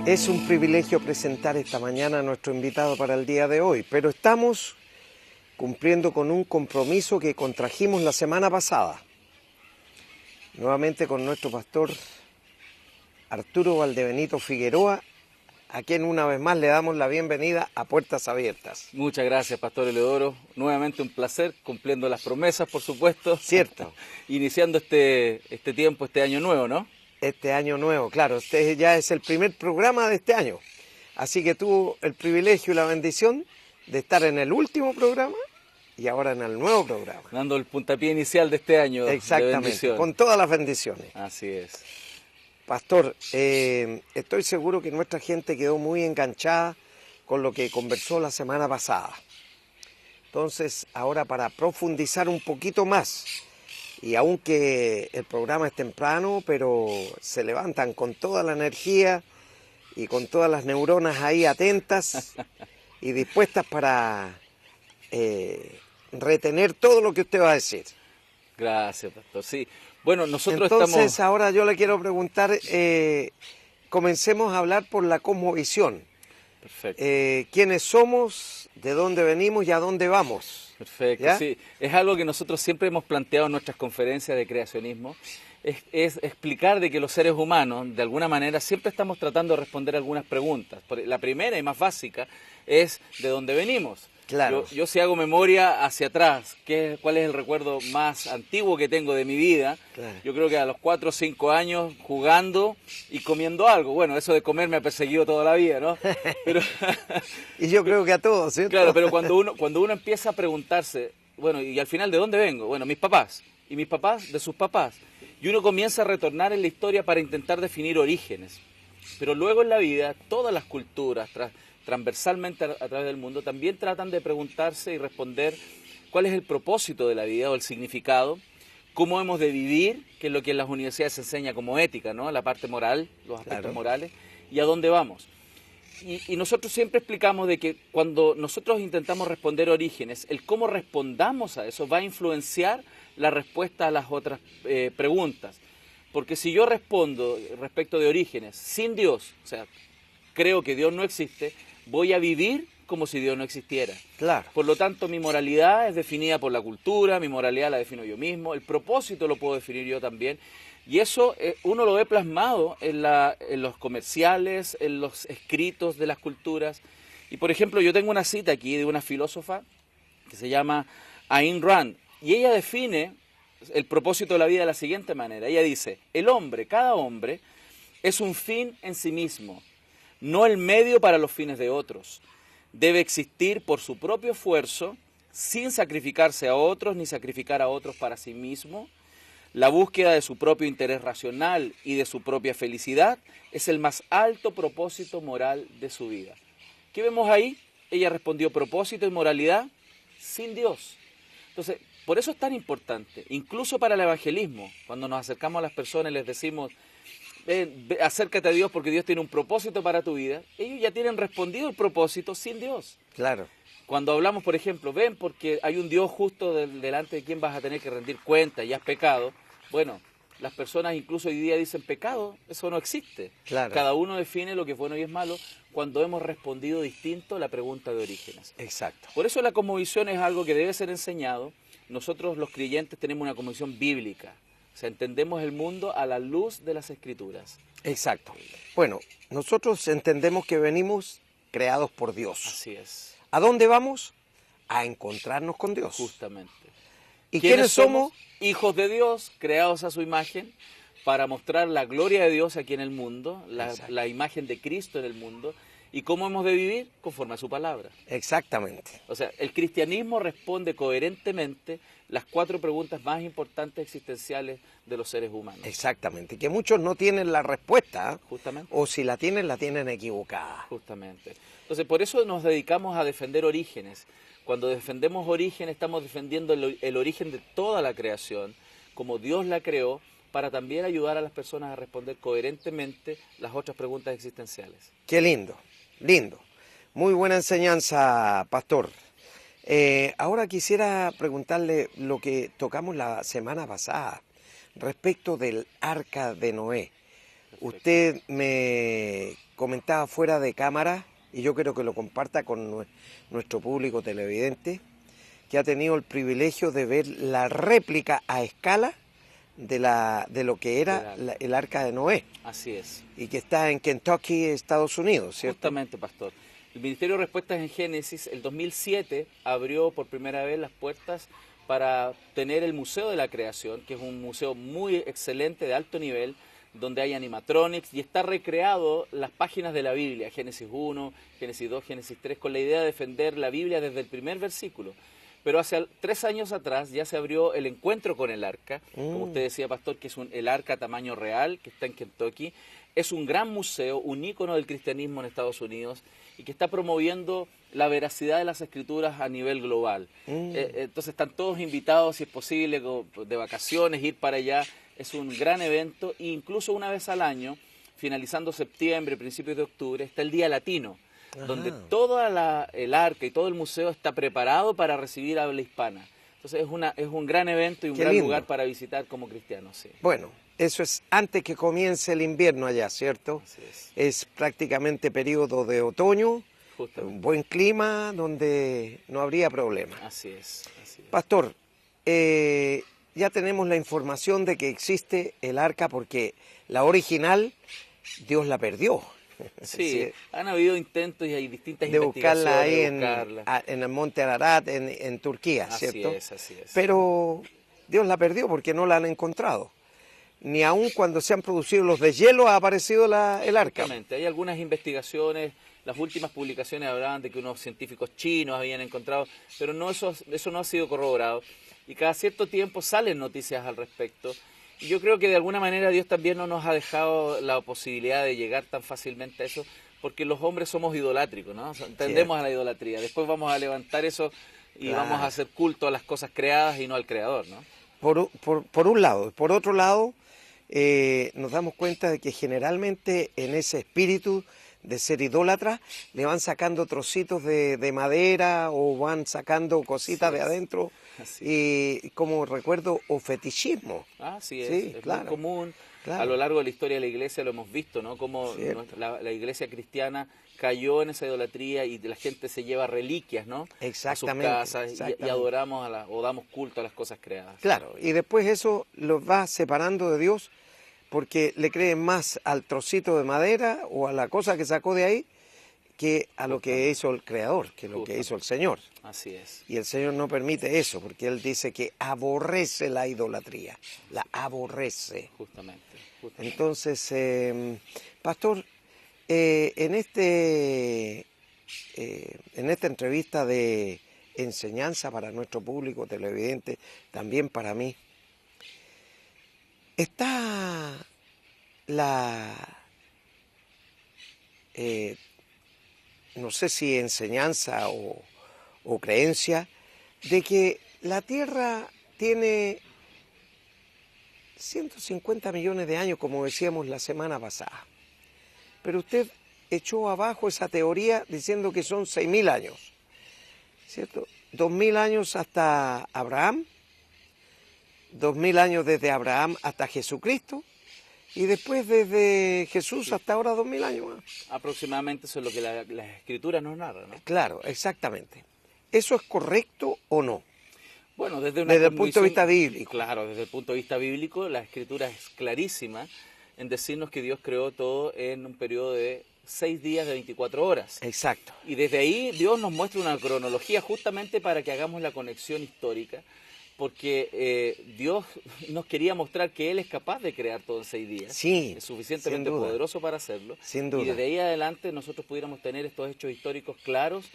Es un privilegio presentar esta mañana a nuestro invitado para el día de hoy, pero estamos cumpliendo con un compromiso que contrajimos la semana pasada, nuevamente con nuestro pastor Arturo Valdebenito Figueroa, a quien una vez más le damos la bienvenida a Puertas Abiertas. Muchas gracias, Pastor Eleodoro. Nuevamente un placer, cumpliendo las promesas, por supuesto. Cierto. Iniciando este tiempo, este año nuevo, ¿no? Este año nuevo, claro, este ya es el primer programa de este año. Así que tuvo el privilegio y la bendición de estar en el último programa y ahora en el nuevo programa. Dando el puntapié inicial de este año. Exactamente, de bendición. con todas las bendiciones. Así es. Pastor, estoy seguro que nuestra gente quedó muy enganchada con lo que conversó la semana pasada. Entonces, ahora para profundizar un poquito más, y aunque el programa es temprano, pero se levantan con toda la energía y con todas las neuronas ahí atentas y dispuestas para retener todo lo que usted va a decir. Gracias, Pastor. Sí. Bueno, nosotros Entonces, ahora yo le quiero preguntar, comencemos a hablar por la cosmovisión. Perfecto. ¿Quiénes somos, de dónde venimos y a dónde vamos? Perfecto, ¿Ya? sí. Es algo que nosotros siempre hemos planteado en nuestras conferencias de creacionismo. Es explicar de que los seres humanos, de alguna manera, siempre estamos tratando de responder algunas preguntas. La primera y más básica es ¿de dónde venimos? Claro. Yo si hago memoria hacia atrás, ¿cuál es el recuerdo más antiguo que tengo de mi vida? Claro. Yo creo que a los 4 o 5 años jugando y comiendo algo. Bueno, eso de comer me ha perseguido toda la vida, ¿no? Pero Y yo creo que a todos, ¿cierto? claro, pero cuando uno empieza a preguntarse, bueno, y al final, ¿de dónde vengo? Bueno, mis papás, y mis papás de sus papás. Y uno comienza a retornar en la historia para intentar definir orígenes. Pero luego en la vida, todas las culturas, transversalmente a través del mundo, también tratan de preguntarse y responder cuál es el propósito de la vida o el significado, cómo hemos de vivir, que es lo que en las universidades se enseña como ética, ¿no? La parte moral, los aspectos Claro. morales, y a dónde vamos. Y nosotros siempre explicamos de que cuando nosotros intentamos responder orígenes, el cómo respondamos a eso va a influenciar la respuesta a las otras preguntas. Porque si yo respondo respecto de orígenes sin Dios, o sea, creo que Dios no existe, voy a vivir como si Dios no existiera. Claro. Por lo tanto, mi moralidad es definida por la cultura, mi moralidad la defino yo mismo, el propósito lo puedo definir yo también. Y eso uno lo ve plasmado en los comerciales, en los escritos de las culturas. Y por ejemplo, yo tengo una cita aquí de una filósofa que se llama Ayn Rand, y ella define el propósito de la vida de la siguiente manera. Ella dice, el hombre, cada hombre, es un fin en sí mismo, no el medio para los fines de otros. Debe existir por su propio esfuerzo, sin sacrificarse a otros ni sacrificar a otros para sí mismo. La búsqueda de su propio interés racional y de su propia felicidad es el más alto propósito moral de su vida. ¿Qué vemos ahí? Ella respondió propósito y moralidad sin Dios. Entonces, por eso es tan importante, incluso para el evangelismo, cuando nos acercamos a las personas y les decimos, acércate a Dios porque Dios tiene un propósito para tu vida, ellos ya tienen respondido el propósito sin Dios. Claro. Cuando hablamos, por ejemplo, ven porque hay un Dios justo delante de quien vas a tener que rendir cuenta y has pecado, bueno, las personas incluso hoy día dicen pecado, eso no existe. Claro. Cada uno define lo que es bueno y es malo cuando hemos respondido distinto a la pregunta de orígenes. Exacto. Por eso la cosmovisión es algo que debe ser enseñado. Nosotros los creyentes tenemos una cosmovisión bíblica. O sea, entendemos el mundo a la luz de las Escrituras. Exacto. Bueno, nosotros entendemos que venimos creados por Dios. Así es. ¿A dónde vamos? A encontrarnos con Dios. Justamente. ¿Y quiénes somos? Hijos de Dios, creados a su imagen, para mostrar la gloria de Dios aquí en el mundo, la imagen de Cristo en el mundo, y cómo hemos de vivir conforme a su palabra. Exactamente. O sea, el cristianismo responde coherentemente las 4 preguntas más importantes existenciales de los seres humanos. Exactamente. Que muchos no tienen la respuesta, Justamente. o si la tienen equivocada. Justamente. Entonces, por eso nos dedicamos a defender orígenes. Cuando defendemos orígenes, estamos defendiendo el origen de toda la creación, como Dios la creó, para también ayudar a las personas a responder coherentemente las otras preguntas existenciales. Qué lindo, lindo. Muy buena enseñanza, pastor. Ahora quisiera preguntarle lo que tocamos la semana pasada respecto del arca de Noé. Usted me comentaba fuera de cámara, y yo quiero que lo comparta con nuestro público televidente, que ha tenido el privilegio de ver la réplica a escala de lo que era el arca de Noé. Así es. Y que está en Kentucky, Estados Unidos, ¿cierto? Justamente, pastor. El Ministerio de Respuestas en Génesis, el 2007, abrió por primera vez las puertas para tener el Museo de la Creación, que es un museo muy excelente, de alto nivel, donde hay animatronics y está recreado las páginas de la Biblia, Génesis 1, Génesis 2, Génesis 3, con la idea de defender la Biblia desde el primer versículo. Pero hace 3 años atrás ya se abrió el encuentro con el arca, como usted decía, pastor, que es el arca tamaño real, que está en Kentucky. Es un gran museo, un ícono del cristianismo en Estados Unidos y que está promoviendo la veracidad de las escrituras a nivel global. Entonces están todos invitados, si es posible, de vacaciones, ir para allá. Es un gran evento e incluso una vez al año, finalizando septiembre, principios de octubre, está el Día Latino, donde toda el arca y todo el museo está preparado para recibir habla hispana. Entonces es un gran evento y un gran lugar para visitar como cristiano. Sí. Bueno, eso es antes que comience el invierno allá, ¿cierto? Así es. Es prácticamente periodo de otoño, un buen clima donde no habría problema. Así es. Así es. Pastor, ya tenemos la información de que existe el arca porque la original Dios la perdió. Sí, han habido intentos y hay distintas de investigaciones buscarla ahí de buscarla. en el monte Ararat, en Turquía, ¿cierto? Así es. Pero Dios la perdió porque no la han encontrado. Ni aun cuando se han producido los deshielos ha aparecido el arca. Exactamente, hay algunas investigaciones, las últimas publicaciones hablaban de que unos científicos chinos habían encontrado, pero no eso no ha sido corroborado. Y cada cierto tiempo salen noticias al respecto. Y yo creo que de alguna manera Dios también no nos ha dejado la posibilidad de llegar tan fácilmente a eso, porque los hombres somos idolátricos, ¿no? Tendemos a la idolatría. Después vamos a levantar eso y vamos a hacer culto a las cosas creadas y no al Creador, ¿no? Por un lado. Por otro lado, nos damos cuenta de que generalmente en ese espíritu de ser idólatra le van sacando trocitos de madera o van sacando cositas de adentro. Y como recuerdo, o fetichismo. Así es, sí, es claro, muy común. Claro. A lo largo de la historia de la iglesia lo hemos visto, ¿no? Como la iglesia cristiana cayó en esa idolatría y la gente se lleva reliquias, ¿no? Exactamente. A sus casas y adoramos o damos culto a las cosas creadas. Claro, y después eso los va separando de Dios porque le creen más al trocito de madera o a la cosa que sacó de ahí que a lo que hizo el Creador, que lo que hizo el Señor. Así es. Y el Señor no permite eso, porque Él dice que aborrece la idolatría, la aborrece. Justamente. Entonces, Pastor, en esta entrevista de enseñanza para nuestro público televidente, también para mí, está no sé si enseñanza o creencia, de que la Tierra tiene 150 millones de años, como decíamos la semana pasada. Pero usted echó abajo esa teoría diciendo que son 6.000 años, ¿cierto? 2.000 años hasta Abraham, 2.000 años desde Abraham hasta Jesucristo, y después desde Jesús hasta ahora 2.000 años más. Aproximadamente eso es lo que las escrituras nos narran, ¿no? Claro, exactamente. ¿Eso es correcto o no? Bueno, desde el punto de vista bíblico. Claro, desde el punto de vista bíblico, la escritura es clarísima en decirnos que Dios creó todo en un periodo de 6 días de 24 horas. Exacto. Y desde ahí Dios nos muestra una cronología justamente para que hagamos la conexión histórica, porque Dios nos quería mostrar que Él es capaz de crear todo en 6 días. Sí, es suficientemente poderoso para hacerlo. Sin duda. Y desde ahí adelante nosotros pudiéramos tener estos hechos históricos claros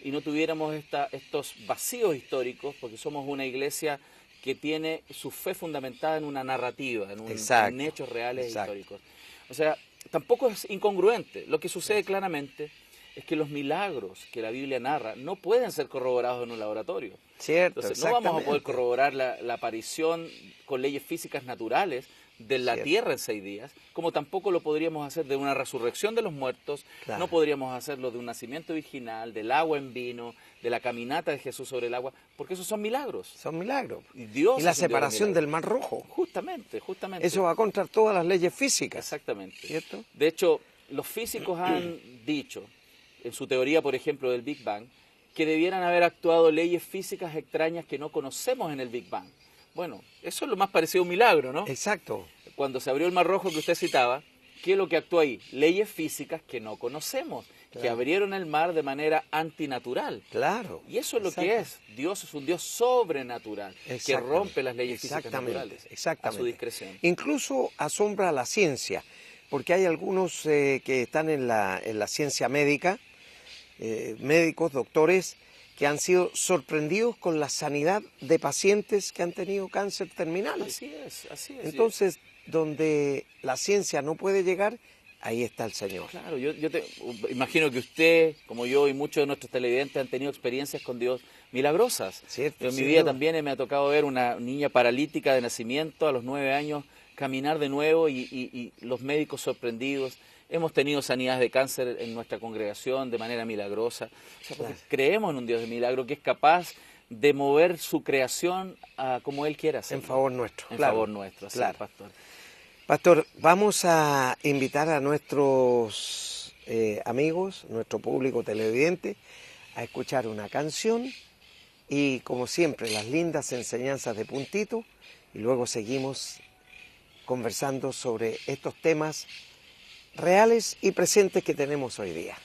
y no tuviéramos estos vacíos históricos, porque somos una iglesia que tiene su fe fundamentada en una narrativa, en hechos reales históricos. O sea, tampoco es incongruente. Lo que sucede claramente es que los milagros que la Biblia narra no pueden ser corroborados en un laboratorio. Cierto, entonces no vamos a poder corroborar la aparición con leyes físicas naturales de la tierra en 6 días, como tampoco lo podríamos hacer de una resurrección de los muertos, no podríamos hacerlo de un nacimiento virginal, del agua en vino, de la caminata de Jesús sobre el agua, porque esos son milagros. Son milagros. Y la separación del Mar Rojo. Justamente. Eso va contra todas las leyes físicas. Exactamente. ¿Cierto? De hecho, los físicos han dicho, en su teoría, por ejemplo, del Big Bang, que debieran haber actuado leyes físicas extrañas que no conocemos en el Big Bang. Bueno, eso es lo más parecido a un milagro, ¿no? Exacto. Cuando se abrió el Mar Rojo que usted citaba, ¿qué es lo que actuó ahí? Leyes físicas que no conocemos, que Claro. abrieron el mar de manera antinatural. Claro. Y eso es lo que Exacto. es. Dios es un Dios sobrenatural, que Exactamente. rompe las leyes físicas Exactamente. naturales Exactamente. a su discreción. Incluso asombra a la ciencia, porque hay algunos que están en la ciencia médica, médicos, doctores, que han sido sorprendidos con la sanidad de pacientes que han tenido cáncer terminal. Así es, así es. Entonces, donde la ciencia no puede llegar, ahí está el Señor. Claro, imagino que usted, como yo y muchos de nuestros televidentes han tenido experiencias con Dios milagrosas. Cierto, Yo en mi sin vida duda. también me ha tocado ver una niña paralítica de nacimiento a los 9 años caminar de nuevo y los médicos sorprendidos. Hemos tenido sanidades de cáncer en nuestra congregación de manera milagrosa. O sea, porque Claro. creemos en un Dios de milagro que es capaz de mover su creación como Él quiera hacerlo. En favor nuestro. En claro, favor nuestro, así claro. es, pastor. Pastor, vamos a invitar a nuestros amigos, nuestro público televidente, a escuchar una canción y, como siempre, las lindas enseñanzas de Puntito, y luego seguimos conversando sobre estos temas reales y presentes que tenemos hoy día.